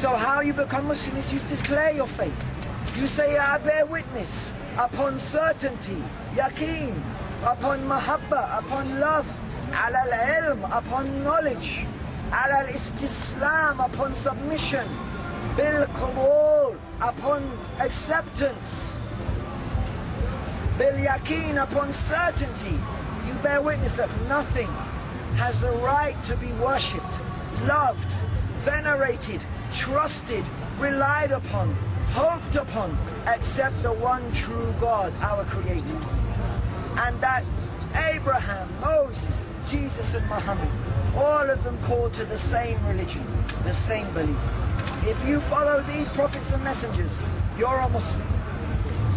So how you become Muslim is you declare your faith. You say, I bear witness upon certainty, yaqeen, upon mahabba, upon love, ala al-ilm, upon knowledge, ala al-istislam, upon submission, bil qabul, upon acceptance, bil yaqeen, upon certainty. You bear witness that nothing has the right to be worshipped, loved, venerated, trusted, relied upon, hoped upon, except the one true God, our Creator. And that Abraham, Moses, Jesus and Muhammad, all of them called to the same religion, the same belief. If you follow these prophets and messengers, you're a Muslim.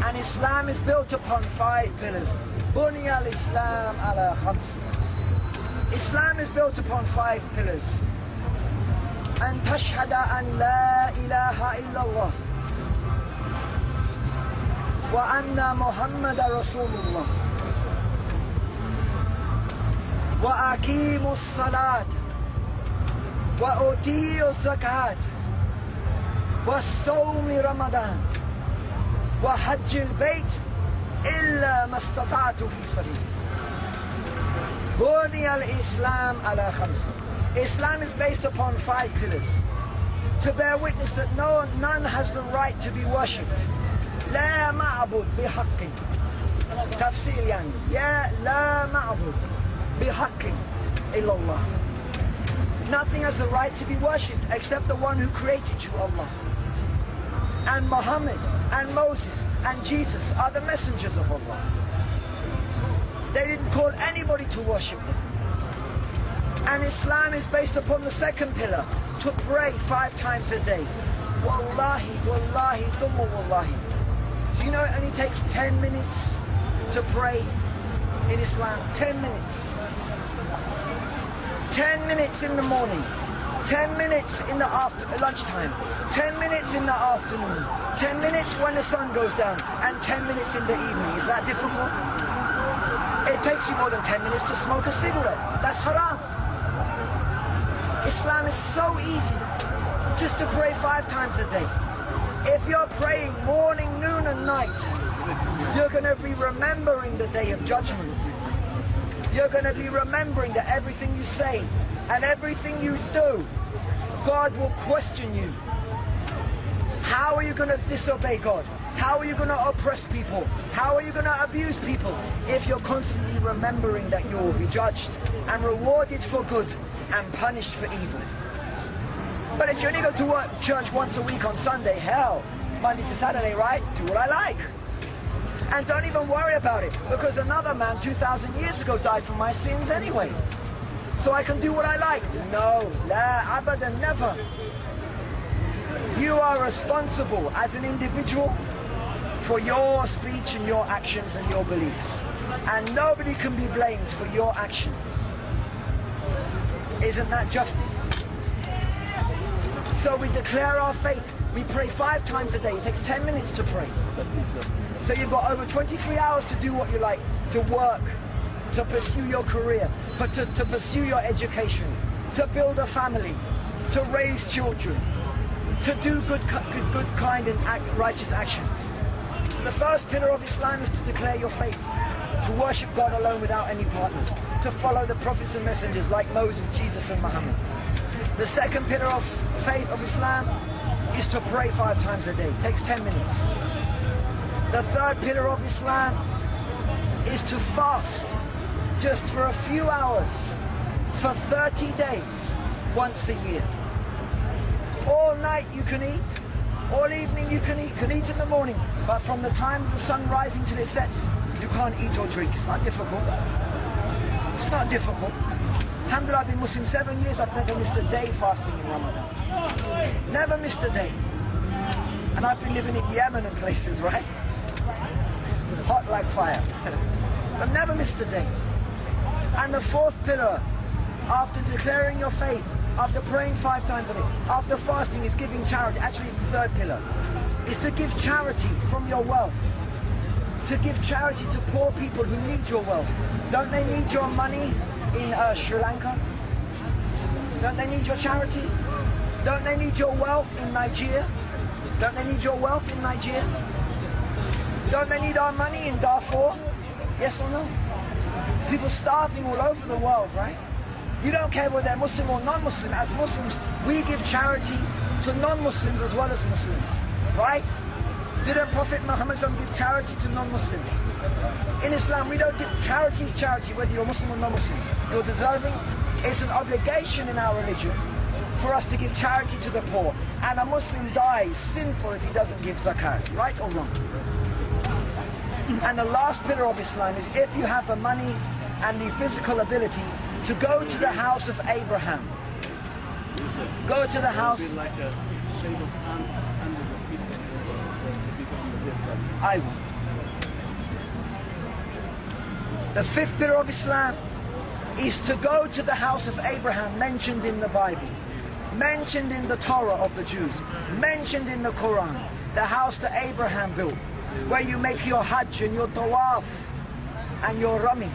And Islam is built upon 5 pillars. Bunya al-Islam ala khams. Islam is built upon 5 pillars. أن تشهد أن لا إله إلا الله وأن محمد رسول الله وأقيم الصلاة وأوتي الزكاة والصوم رمضان وحج البيت إلا ما استطعت في سبيله. بني الإسلام على 5. Islam is based upon 5 pillars. To bear witness that none has the right to be worshipped. لا معبود بحق. تفسير يعني. يا لا معبود بحق إلا الله. Nothing has the right to be worshipped except the one who created you, Allah. And Muhammad and Moses and Jesus are the messengers of Allah. They didn't call anybody to worship them. And Islam is based upon the 2nd pillar, to pray 5 times a day. Wallahi, wallahi, thumma wallahi. So you know it only takes 10 minutes to pray in Islam. 10 minutes. 10 minutes in the morning. 10 minutes in the lunchtime. 10 minutes in the afternoon. 10 minutes when the sun goes down. And 10 minutes in the evening. Is that difficult? It takes you more than 10 minutes to smoke a cigarette. That's haram. Islam is so easy, just to pray 5 times a day. If you're praying morning, noon and night, you're going to be remembering the day of judgment. You're going to be remembering that everything you say and everything you do, God will question you. How are you going to disobey God? How are you going to oppress people? How are you going to abuse people? If you're constantly remembering that you will be judged and rewarded for good and punished for evil. But if you only go to church once a week on Sunday, hell, Monday to Saturday, right? Do what I like. And don't even worry about it, because another man 2,000 years ago died for my sins anyway. So I can do what I like. No, la abadan, never. You are responsible as an individual for your speech and your actions and your beliefs. And nobody can be blamed for your actions. Isn't that justice? So we declare our faith. We pray 5 times a day. It takes 10 minutes to pray. So you've got over 23 hours to do what you like, to work, to pursue your career, but to pursue your education, to build a family, to raise children, to do good kind and righteous actions. So the first pillar of Islam is to declare your faith, to worship God alone without any partners, to follow the prophets and messengers like Moses, Jesus and Muhammad. The 2nd pillar of faith of Islam is to pray 5 times a day. It takes 10 minutes. The 3rd pillar of Islam is to fast just for a few hours for 30 days once a year. All night you can eat, all evening you can eat in the morning, but from the time of the sun rising till it sets, you can't eat or drink. It's not difficult. It's not difficult. Alhamdulillah, I've been Muslim 7 years, I've never missed a day fasting in Ramadan. Never missed a day. And I've been living in Yemen and places, right? Hot like fire. I've never missed a day. And the 4th pillar, after declaring your faith, after praying 5 times a day, after fasting, is giving charity. Actually, it's the 3rd pillar. Is to give charity from your wealth. To give charity to poor people who need your wealth. Don't they need your money in Sri Lanka? Don't they need your charity? Don't they need your wealth in Nigeria? Don't they need your wealth in Nigeria? Don't they need our money in Darfur? Yes or no? There's people starving all over the world, right? We don't care whether they're Muslim or non-Muslim. As Muslims, we give charity to non-Muslims as well as Muslims, right? Didn't Prophet Muhammad give charity to non-Muslims? In Islam, we don't give charity is charity, whether you're Muslim or non-Muslim. You're deserving. It's an obligation in our religion for us to give charity to the poor. And a Muslim dies sinful if he doesn't give zakat, right or wrong? And the last pillar of Islam is if you have the money and the physical ability to go to the house of Abraham. Go to the house. Like a shade of hand under the feet of the people on the deathbed. I will. The fifth pillar of Islam is to go to the house of Abraham mentioned in the Bible, mentioned in the Torah of the Jews, mentioned in the Quran, the house that Abraham built, where you make your Hajj and your Tawaf and your Rami,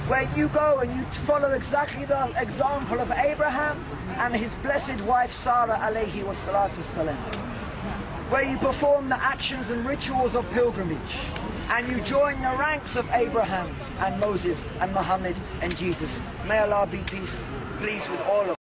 where you go and you follow exactly the example of Abraham and his blessed wife Sarah alayhi wa salatu salam, where you perform the actions and rituals of pilgrimage and you join the ranks of Abraham and Moses and Muhammad and Jesus. May Allah be pleased with all of